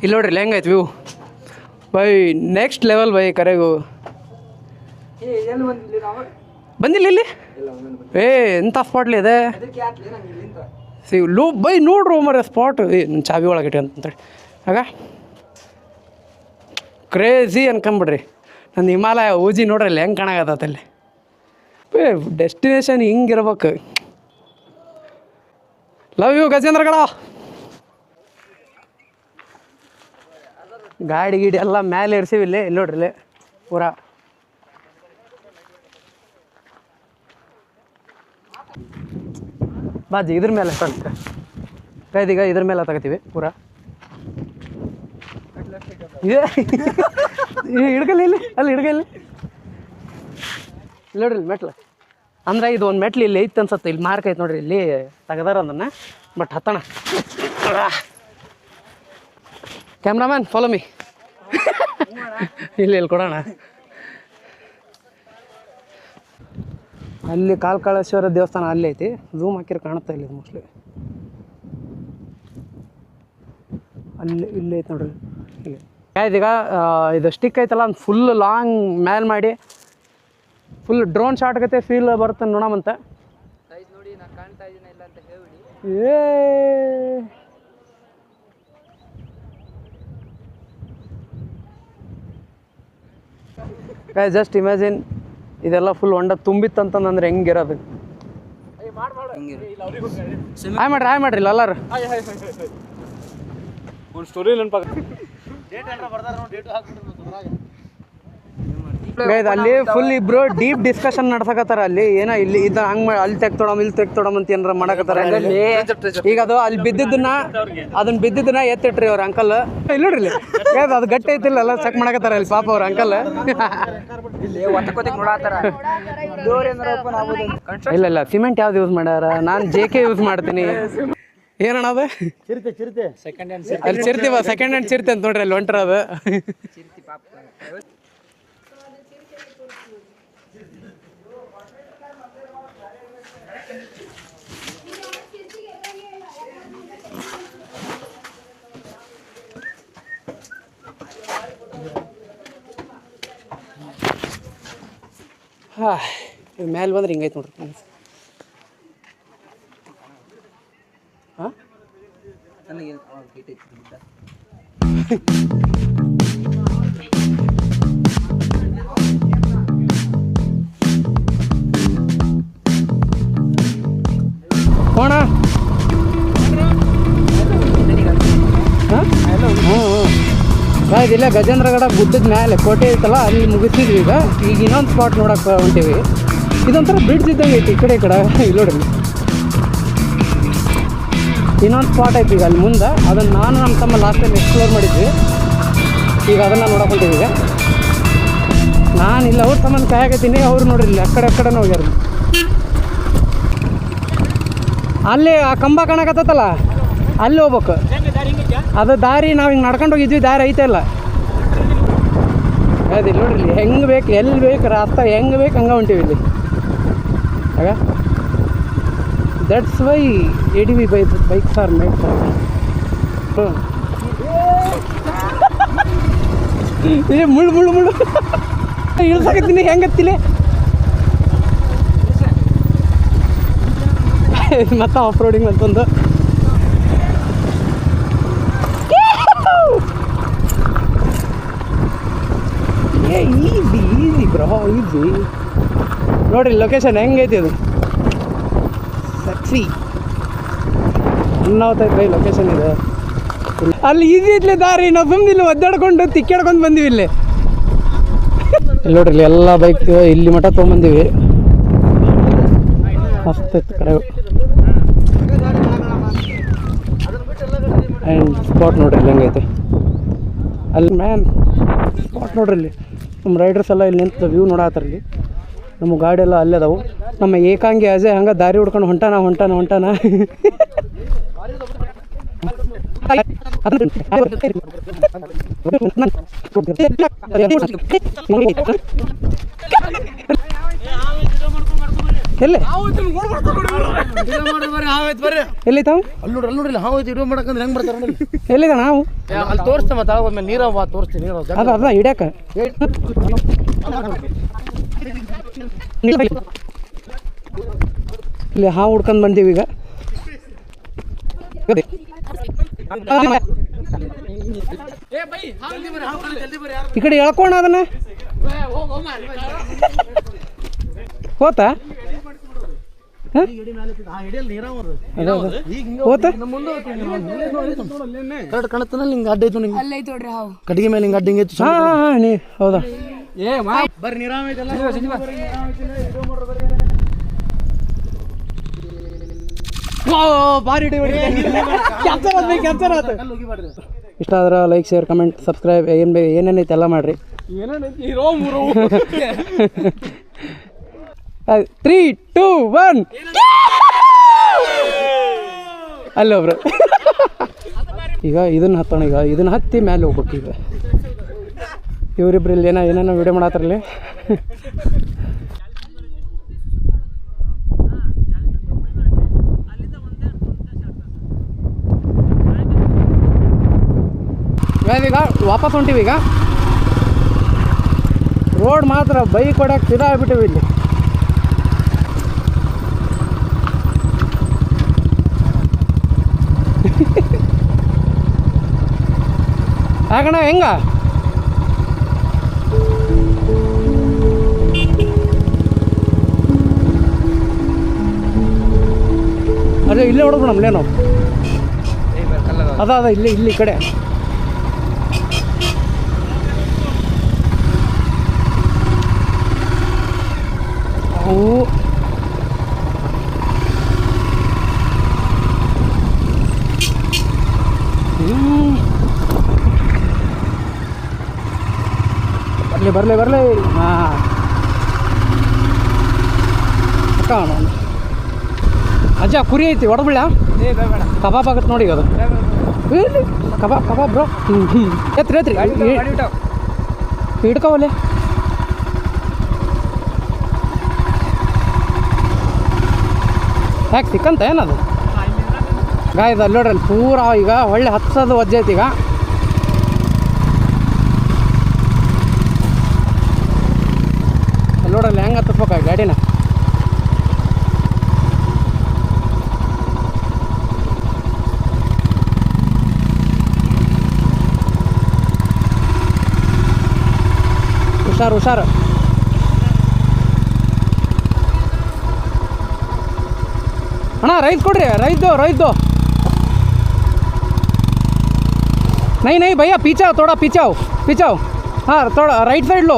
ಇಲ್ಲಿ ನೋಡ್ರಿ ಹೆಂಗೈತೆ ವ್ಯೂ ಬೈ ನೆಕ್ಸ್ಟ್ ಲೆವೆಲ್ ಬೈ ಕರೆಗೂ ಬಂದಿಲ್ಲ ಇಲ್ಲಿ ಎಂಥ ಸ್ಪಾಟ್ಲಿ ಇದೆ ಬೈ ನೋಡ್ರು ಮರ ಸ್ಪಾಟ್ ನನ್ನ ಚಾವಿ ಒಳಗಿಟ್ಟು ಅಂತೇಳಿ ಆಗ ಕ್ರೇಜಿ ಅನ್ಕೊಂಬಿಡ್ರಿ ನನ್ನ ಹಿಮಾಲಯ ಊಜಿ ನೋಡ್ರಿ ಹೆಂಗೆ ಕಾಣಕತ್ತಲ್ಲಿ ಡೆಸ್ಟಿನೇಷನ್ ಹಿಂಗಿರ್ಬೇಕು. Love you Gajendragad. ಗಾಡಿ ಗಿಡಿ ಎಲ್ಲ ಮೇಲೆ ಇರ್ಸಿವಿ ಇಲ್ಲಿ ನೋಡ್ರಿ ಇಲ್ಲಿ ಪೂರಾ ಬಾಜಿ ಇದ್ರ ಮೇಲೆ ಕೈದೀಗ ಇದ್ರ ಮೇಲೆ ತಗೋತೀವಿ ಪೂರಾ ಹಿಡ್ಕಲ್ಲಿ ಇಲ್ಲಿ ಅಲ್ಲಿ ಹಿಡ್ಕಲ್ಲಿ ಇಲ್ಲಿ ನೋಡ್ರಿ ಇಲ್ಲಿ ಮೆಟ್ಲು ಅಂದ್ರೆ ಇದು ಒಂದು ಮೆಟ್ಲು ಇಲ್ಲಿ ಐತೆ ಅನ್ಸತ್ತೆ ಇಲ್ಲಿ ಮಾರ್ಕ್ ಐತೆ ನೋಡ್ರಿ ಇಲ್ಲಿ ತೆಗದಾರ ಅದನ್ನು ಬಟ್ ಹತ್ತಣ ಕ್ಯಾಮ್ರಾಮ್ಯಾನ್ ಫಾಲೋ ಮೀ ಇಲ್ಲಿ ಕೊಡೋಣ. ಅಲ್ಲಿ ಕಾಳೇಶ್ವರ ದೇವಸ್ಥಾನ ಅಲ್ಲಿ ಐತಿ ಝೂಮ್ ಹಾಕಿರೋ ಕಾಣುತ್ತಾ ಇಲ್ಲ ಮೋಸ್ಟ್ಲಿ ಅಲ್ಲಿ ಇಲ್ಲಿ ಐತೆ ನೋಡ್ರಿ ಇಲ್ಲಿ ಇದೀಗ ಇದು ಸ್ಟಿಕ್ ಐತಲ್ಲ ಒಂದು ಫುಲ್ ಲಾಂಗ್ ಮ್ಯಾಲ್ ಮಾಡಿ ಫುಲ್ ಡ್ರೋನ್ ಶಾಟ್ ಆಗತ್ತೆ ಫೀಲ್ ಬರುತ್ತೆ ನೋಡಮಂತ. ಜಸ್ಟ್ ಇಮ್ಯಾಜಿನ್ ಇದೆಲ್ಲ ಫುಲ್ ಹೊಂಡ ತುಂಬಿತ್ತಂತಂದ್ರೆ ಹೆಂಗಿರೋದು. ಹಾಯ್ ಮಾಡ್ರಿ ಎಲ್ಲಾರು ಒಂದು ಸ್ಟೋರಿ ನೆನಪಾಗ ಅಲ್ಲಿ ಫುಲ್ ಇಬ್ರು ಡೀಪ್ ಡಿಸ್ಕಷನ್ ನಡ್ಸಕತ್ತಾರ ಅಲ್ಲಿ ಏನೋ ಇಲ್ಲಿ ಇದ ಹಂಗೆ ಅಲ್ಲಿ ತೆಗ್ತೋಡಮ್ ಇಲ್ಲಿ ತೆಗ್ತೋಡಮ್ ಅಂತ ಏನಾರ ಮಾಡಕತ್ತಾರ. ಈಗ ಅದು ಅಲ್ಲಿ ಬಿದ್ದಿದ್ದನ್ನ ಎತ್ತಿಟ್ರಿ ಅವ್ರ ಅಂಕಲ್ ಇಲ್ಲಿ ನೋಡ್ರಿ ಅದು ಗಟ್ಟಿ ಐತಿಲ್ಲ ಎಲ್ಲ ಚೆಕ್ ಮಾಡಕತ್ತಾರ ಅಲ್ಲಿ ಪಾಪ ಅವ್ರ ಅಂಕಲ್. ಇಲ್ಲ ಸಿಮೆಂಟ್ ಯಾವ್ದು ಯೂಸ್ ಮಾಡ್ಯಾರ ನಾನು JK ಯೂಸ್ ಮಾಡ್ತೀನಿ. ಏನಣ್ಣ ಅದು ಅಲ್ಲಿ ಚಿರ್ತಿ ಸೆಕೆಂಡ್ ಹ್ಯಾಂಡ್ ಚಿರ್ತಿ ಅಂತ ನೋಡ್ರಿ ಅಲ್ಲಿ ಹೊಂಟ್ರ ಅದು. ಮೇಲೆ ಬಂದ್ರೆ ಹಿಂಗೈತೆ ನೋಡ್ರಿ ಹಾಂ ಹೋಣ ಇದಿಲ್ಲ ಗಜೇಂದ್ರಗಡ ಗುಡ್ಡದ ಮೇಲೆ ಕೋಟೆ ಐತಲ್ಲ ಅಲ್ಲಿ ಮುಗಿಸಿದ್ವಿ. ಈಗ ಇನ್ನೊಂದು ಸ್ಪಾಟ್ ನೋಡಕ್ಕೆ ಹೊಂಟೀವಿ. ಇದೊಂಥರ ಬ್ರಿಡ್ಜ್ ಇದ್ದಂಗೆ ಐತಿ ಈ ಕಡೆ ಇಲ್ಲಿ ನೋಡ್ರಿ ಇನ್ನೊಂದು ಸ್ಪಾಟ್ ಐತಿ ಈಗ ಅಲ್ಲಿ ಮುಂದೆ. ಅದನ್ನು ನಾನು ನಮ್ಮ ತಮ್ಮ ಲಾಸ್ಟ್ ಟೈಮ್ ಎಕ್ಸ್ಪ್ಲೋರ್ ಮಾಡಿದ್ವಿ. ಈಗ ಅದನ್ನು ನೋಡಕ್ಕೆ ಹೊಂಟೀವಿ. ಈಗ ನಾನು ಇಲ್ಲ ಅವ್ರ ತಮ್ಮನ ಕಾಯಕತ್ತೀನಿ ಅವ್ರು ನೋಡ್ರಿ ಇಲ್ಲಿ ಆ ಕಡೆ ಹೋಗ್ಯಾರ. ಅಲ್ಲಿ ಆ ಕಂಬ ಕಾಣಕತ್ತಲ್ಲ ಅಲ್ಲಿ ಹೋಗ್ಬೇಕು. ಅದು ದಾರಿ ನಾವು ಹಿಂಗೆ ನಡ್ಕೊಂಡು ಹೋಗಿದ್ವಿ ದಾರಿ ಐತಲ್ಲ ಅದಿಲ್ಲ ನೋಡ್ರಿ ಇಲ್ಲಿ ಹೆಂಗೆ ಬೇಕು ಎಲ್ಲಿ ಬೇಕು ರಾಸ್ತಾ ಹೆಂಗೆ ಬೇಕು ಹಂಗೆ ಹೊಂಟೀವಿ ಇಲ್ಲಿ. ಆಗ that's why ADV bikes are made for ಮುಳ್ಳು ಇಳ್ಸಾಕತ್ತೀನಿ ಹೆಂಗತ್ತಿಲ್ಲ ಮತ್ತೆ ಆಫ್ ರೋಡಿಂಗ್ ಅಂತಂದು ಈಸಿ ಬ್ರೋ ಈಸಿ ನೋಡ್ರಿ ಲೊಕೇಶನ್ ಹೆಂಗೈತಿ ಅದು ಸಕ್ಸಿ ಅನ್ನಾವತ್ತೈತೆ ಬೈ ಲೊಕೇಶನ್ ಇದೆ ಅಲ್ಲಿ ಈಸಿ ಐತ್ಲೆ ದಾರಿ. ನಾವು ಸುಮ್ಮನೆ ಇಲ್ಲಿ ಒದ್ದಾಡ್ಕೊಂಡು ತಿಕ್ಕಾಡ್ಕೊಂಡು ಬಂದೀವಿ ಇಲ್ಲಿ ನೋಡ್ರಿ ಎಲ್ಲ ಬೈಕ್ ಇಲ್ಲಿ ಮಠ ತೊಗೊಂಬಂದೀವಿ. ಮಸ್ತ್ ಇತ್ತು ಕಡೆ ಆ್ಯಂಡ್ ಸ್ಪಾಟ್ ನೋಡ್ರಿ ಹೆಂಗೈತೆ ಅಲ್ಲಿ ಮ್ಯಾನ್ ಸ್ಪಾಟ್ ನೋಡ್ರಿ ಇಲ್ಲಿ ನಮ್ಮ ರೈಡರ್ಸ್ ಎಲ್ಲ ಇಲ್ಲಿ ನಿಂತು ವ್ಯೂ ನೋಡತ್ತಾರ. ಇಲ್ಲಿ ನಮ್ಮ ಗಾಡಿ ಎಲ್ಲ ಅಲ್ಲೇ ಅದಾವು. ನಮ್ಮ ಏಕಾಂಗಿ ಅಜಯ್ ಹಂಗೆ ದಾರಿ ಹುಡ್ಕೊಂಡು ಹೊಂಟಾನ ಎಲ್ಲಿ ಎಲ್ಲಿ ತಾವು ಅಲ್ಲಿ ನೋಡ್ರಿ ನೋಡಿಲ್ಲ ಹಾವು ಇಡೋ ಮಾಡಕಂದ್ರೆ ಹೆಂಗ್ ಬರ್ತಾರ ಎಲ್ಲಿದ ನಾವು ಅಲ್ಲಿ ತೋರಿಸ್ತೇವೆ ಮತ್ತೆ ಆಮೇಲೆ ನೀರವ ತೋರಿಸ್ತೀನಿ ನೀರು ಅದ ಹಿಡ್ಯಾಕ ಇಲ್ಲಿ ಹಾವು ಹುಡ್ಕೊಂಡು ಬಂದೀವಿ ಈಗ ಈ ಕಡೆ ಎಳ್ಕೋಣ ಅದನ್ನ ಹೋತಾ ಕಣತನ ಹಿಂಗ ಅಡ್ಡ ಐತು ನಿಂಗೆ ಕಟ್ಟಿಗೆ ಮೇಲೆ ಹಿಂಗ ಅಡ್ಡ ಹಿಂಗಿತ್ತು ನೀ ಹೌದಾ ಬರ್ರಿ ನೀರಾವ ಐತಲ್ಲ ಇಷ್ಟ ಆದ್ರೆ ಲೈಕ್ ಶೇರ್ ಕಮೆಂಟ್ ಸಬ್ಸ್ಕ್ರೈಬ್ ಏನೇನೈತೆ ಎಲ್ಲ ಮಾಡ್ರಿ 3, 2, 1 ಅಲ್ಲೊಬ್ರು ಈಗ ಇದನ್ನ ಹತ್ತೋಣ ಈಗ ಇದನ್ನ ಹತ್ತಿ ಮೇಲೆ ಹೋಗ್ಬೇಕು ಈಗ ಇವರಿಬ್ರು ಇಲ್ಲಿ ಏನೇನೋ ವಿಡಿಯೋ ಮಾಡತ್ತಾರಲ್ಲಿ ಈಗ ವಾಪಸ್ ಹೊಂಟಿವಿ ಈಗ ರೋಡ್ ಮಾತ್ರ ಬೈಕ್ ಹೊಡ್ಯಾಕೆ ಸಿದಾ ಆಗ್ಬಿಟ್ಟಿವಿ ಇಲ್ಲಿ ಆಗಣ ಹೆಂಗ ಅದೇ ಇಲ್ಲೇ ಹೊಡ್ಬಿಡಮ್ಲೇನು ಅದ ಇಲ್ಲಿ ಈ ಕಡೆ ಅವು ಬರಲಿ ಹಾಂ ಅಜ್ಜ ಕುರಿ ಐತಿ ಹೊಡಬಿಡ ಕಬಾಬ್ ಆಗತ್ತೆ ನೋಡಿ ಅದು ಕಬಾಬ್ ಬ್ರೋ ಎತ್ರಿ ಹಿಡ್ಕೋವಲ್ಲೇ ಯಾಕೆ ಸಿಕ್ಕಂತ ಏನದು ಗಾಯದ ಅಲ್ಲಿ ನೋಡ್ರಿ ಪೂರ ಈಗ ಒಳ್ಳೆ ಹತ್ಸೋದು ವಜ್ಜೆ ಐತಿ ಈಗ ಅಲ್ಲಿ ನೋಡ್ರಲ್ಲಿ ಹೆಂಗೆ ಹತ್ತಿಸ್ಬೇಕು ಗಾಡಿನ ಹುಷಾರು ಅಣ್ಣ ರೈಸ್ ಕೊಡ್ರಿ ರೈಸ್ नहीं भैया पीछे आओ थोड़ा पीछे आओ हाँ थोड़ा राइट साइड लो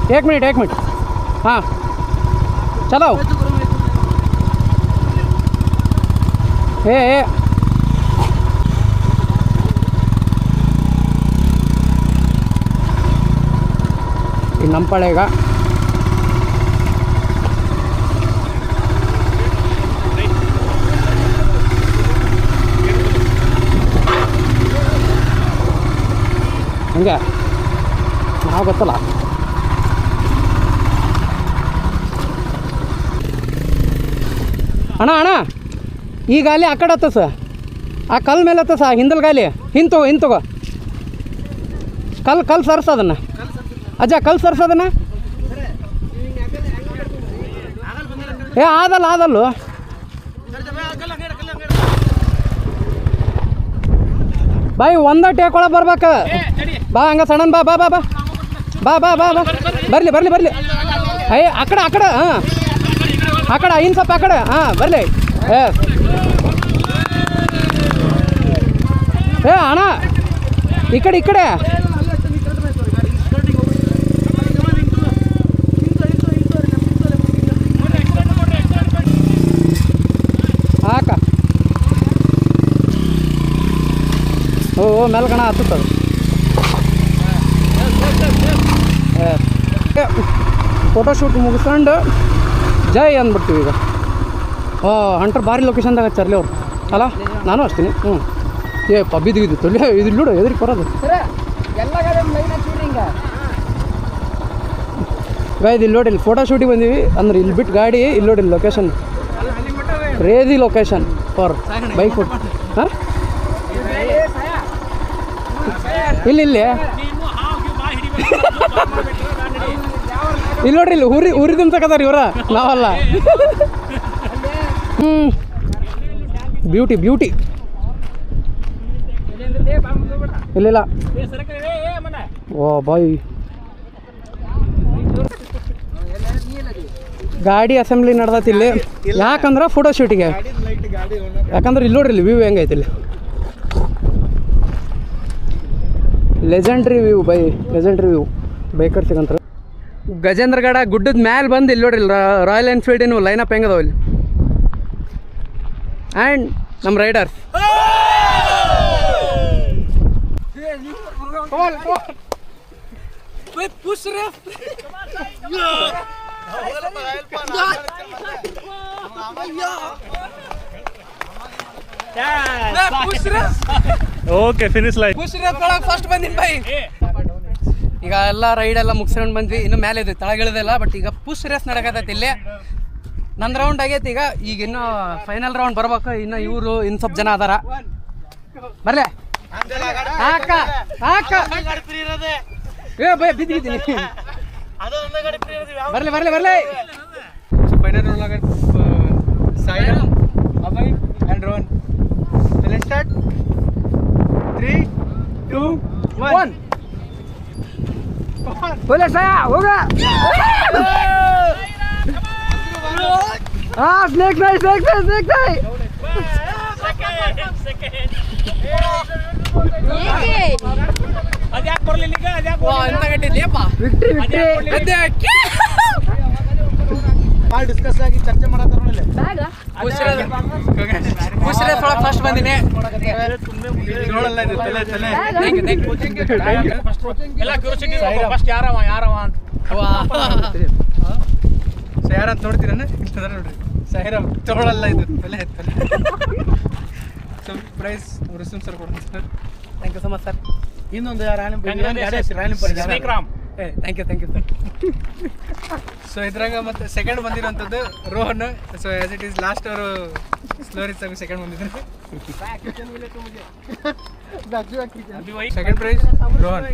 एक मिनट हाँ चलो ए ನಮ್ಮ ಪಳೆಗ ಹಂಗೆ ನಾವು ಗೊತ್ತಲ್ಲ ಅಣ್ಣ ಈ ಗಾಲಿ ಆ ಕಡೆ ಹತ್ತ ಸರ್ ಆ ಕಲ್ ಮೇಲೆ ಹತ್ತ ಸರ್ ಹಿಂದಲ್ ಗಾಲಿ ಹಿಂತಗೋ ಕಲ್ ಸರ್ಸೋದನ್ನ ಅಜ್ಜ ಕಲ್ ಸರ್ಸೋದನ್ನ ಏ ಆದಲ್ಲು ಬಾಯ್ ಒಂದ ಟೇಕೊಳ ಬರ್ಬೇಕು ಬಾ ಹಂಗ ಸಣ್ಣ ಬಾ ಬರ್ಲಿ ಅಯ್ಯ ಆ ಕಡೆ ಹಾಂ ಆ ಕಡೆ ಇನ್ನು ಸ್ವಲ್ಪ ಆ ಕಡೆ ಹಾಂ ಬರಲಿ ಏ ಅಣ್ಣ ಈ ಕಡೆ ಹಾಕ ಓ ಮೇಲ್ಗಣ ಹತ್ತುತ್ತದು ಫೋಟೋಶೂಟ್ ಮುಗಿಸ್ಕೊಂಡು ಜೈ ಅಂದ್ಬಿಡ್ತೀವಿ ಈಗ ಹಂಟ್ರ್ ಭಾರಿ ಲೊಕೇಶನ್ದಾಗ ಹಚ್ಚಾರ್ಲಿ ಅವ್ರು ಅಲ್ಲ ನಾನು ಅಷ್ಟೇ ಬಿದ್ದು ತೊಲೆ ಇದು ನೋಡು ಎದುರಿಗೆ ಬರೋದು ಗಾಯ್ದು ಇಲ್ಲಿ ನೋಡಿ, ಇಲ್ಲಿ ಫೋಟೋ ಶೂಟಿಗೆ ಬಂದೀವಿ ಅಂದ್ರೆ ಇಲ್ಲಿ ಬಿಟ್ಟು ಗಾಡಿ ಇಲ್ಲಿ ನೋಡಿ location, crazy location for bike food. ಹಾಂ ಇಲ್ಲಿ ಇಲ್ಲಿ ನೋಡ್ರಿ, ಇಲ್ಲಿ ಉರಿ ತುಂಬತಕ್ಕದಾರ ಇವರ, ನಾವಲ್ಲ. ಬ್ಯೂಟಿ ಬ್ಯೂಟಿ ಇಲ್ಲ ಓ ಬಾಯ್. ಗಾಡಿ ಅಸೆಂಬ್ಲಿ ನಡ್ದೈತಿ ಇಲ್ಲಿ, ಯಾಕಂದ್ರೆ ಫೋಟೋ ಶೂಟಿಗೆ. ಯಾಕಂದ್ರೆ ಇಲ್ಲಿ ನೋಡ್ರಿ, ಇಲ್ಲಿ ವ್ಯೂ ಹೆಂಗೈತಿ ಇಲ್ಲಿ, ಲೆಜೆಂಡ್ರಿ ವ್ಯೂ ಬೈ, ಲೆಜೆಂಡ್ರಿ ವ್ಯೂ ಬೈಕರ್ ಸಿಗಂತ. ಗಜೇಂದ್ರಗಡ ಗುಡ್ಡದ ಮ್ಯಾಲೆ ಬಂದು ಇಲ್ಲಿ ನೋಡ್ರಿ, ರಾಯಲ್ ಎನ್ಫೀಲ್ಡಿನ ಲೈನಪ್ ಹೆಂಗದಾವ ಇಲ್ಲಿ. ಆ್ಯಂಡ್ ನಮ್ಮ Riders okay finish line first ಬಂದಿನಿ ಬೈ. ಈಗ ಎಲ್ಲ ರೈಡ್ ಎಲ್ಲ ಮುಗಿಸ್ಕೊಂಡು ಬಂದ್ವಿ, ಇನ್ನು ಮೇಲೆ ಇದೆ, ತಳಗಿಳಿದಿಲ್ಲ. ಬಟ್ ಈಗ ಪುಷ್ ರೇಸ್ ನಡಕತೈತಿ ಇಲ್ಲಿ. ನನ್ನ ರೌಂಡ್ ಆಗೈತಿ ಈಗ ಇನ್ನು ಫೈನಲ್ ರೌಂಡ್ ಬರ್ಬೇಕು. ಇನ್ನು ಇವರು ಇನ್ನು ಸ್ವಲ್ಪ ಜನ ಅದಾರ. ಬರ್ಲೆ ಹಾಕ ಹಾಕ ಏ ಬೈ ಬಿದ್ದಿದ್ದೀನಿ. ಬರ್ಲಿ ಬರ್ಲಿ ಬರ್ಲಿ. ಫೈನಲ್ ರೌಂಡ್ ಆಗ Sairam, Abhay and Rohan. Let's start. 3, 2, 1. बोले साया होगा. हाँ snake night snake night snake night. ಅದ್ಯಾಕೆ ಬರಲಿಲ್ಲ ಈಗ? ಅದ್ಯಾಕೆ ಎಂತ ಗಟ್ಟಿದ್ಲಿಯಪ್ಪ. Victory victory. ಭಾಳ ಡಿಸ್ಕಸ್ ಆಗಿ ಚರ್ಚೆ ಮಾಡತ್ತಾರ ನೋಡಿ. ಖುಷಿ ಫಸ್ಟ್ ಬಂದಿನಿ. ನೋಡಲ್ಲ ಇದು ತಲೆ ತಲೆ. ಎಲ್ಲ ಕ್ಯೂರಿಯಾಸಿಟಿ ಫಸ್ಟ್ ಯಾರವ ಅಂತ. ಯಾರ ಅಂತ ನೋಡ್ತೀರ ನೋಡ್ರಿ, ಸಾಯಿರಾಮ್ ತೊಗೊಳಲ್ಲ ಇದು ತಲೆ ತಲೆ. ಪ್ರೈಸ್ ರುಸುಮ್ ಸರ್ ಕೊಡ್ತೀನಿ sir. Thank you so much sir. ಇನ್ನೊಂದು royal thank you sir. So ಇದ್ರಾಗ ಮತ್ತೆ ಸೆಕೆಂಡ್ ಬಂದಿರೋಂಥದ್ದು Rohan. So as it is last ಅವರು ಸ್ಲೋರಿಸ್ ಆಗಿ ಸೆಕೆಂಡ್ ಬಂದಿದ್ರು. Second prize Rohan.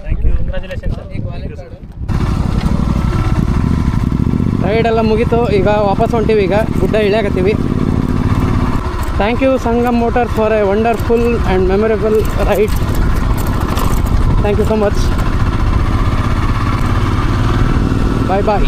Thank you, congratulation sir. Ride ಎಲ್ಲ ಮುಗೀತು, ಈಗ ವಾಪಸ್ ಹೊಂಟೀವಿ. ಈಗ ಗುಡ್ಡ ಇಳಿಯಾಕತ್ತೀವಿ. Thank you Sangam motors for a wonderful and memorable ride. Thank you so much. Bye bye.